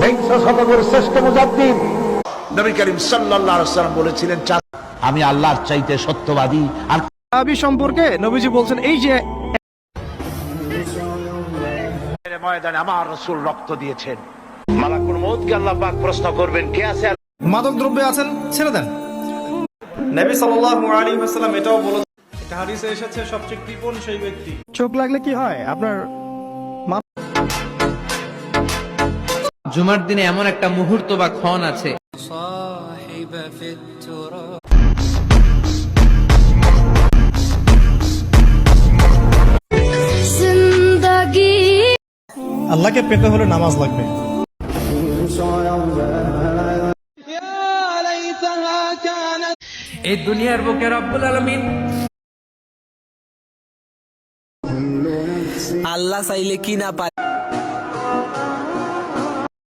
বিংশ শতকের শ্রেষ্ঠ মুজাদ্দিদ নবী করিম সাল্লাল্লাহু আলাইহি ওয়াসাল্লাম বলেছিলেন, আমি আল্লাহর চাইতে সত্যবাদী। আর সাহাবী সম্পর্কে নবীজি বলছেন, এই যে ময়দানে আমার রাসূল রক্ত দিয়েছেন, মালাকুল মউতকে আল্লাহ পাক প্রশ্ন করবেন, কে আছে মাদক দ্রব্যে আছেন, ছেড়ে দেন। নবী সাল্লাল্লাহু আলাইহি ওয়াসাল্লাম এটাও বলেছেন, এটা হাদিসে এসেছে, সবচেয়ে কৃপণ সেই ব্যক্তি। চোখ লাগলে কি হয় আপনার? জুমার দিনে এমন একটা মুহূর্ত বা ক্ষণ আছে, আল্লাহকে পেতে হলে নামাজ লাগবে। এই দুনিয়ার বুকে রব্বুল আলামিন আল্লাহ চাইলে কি না পারে।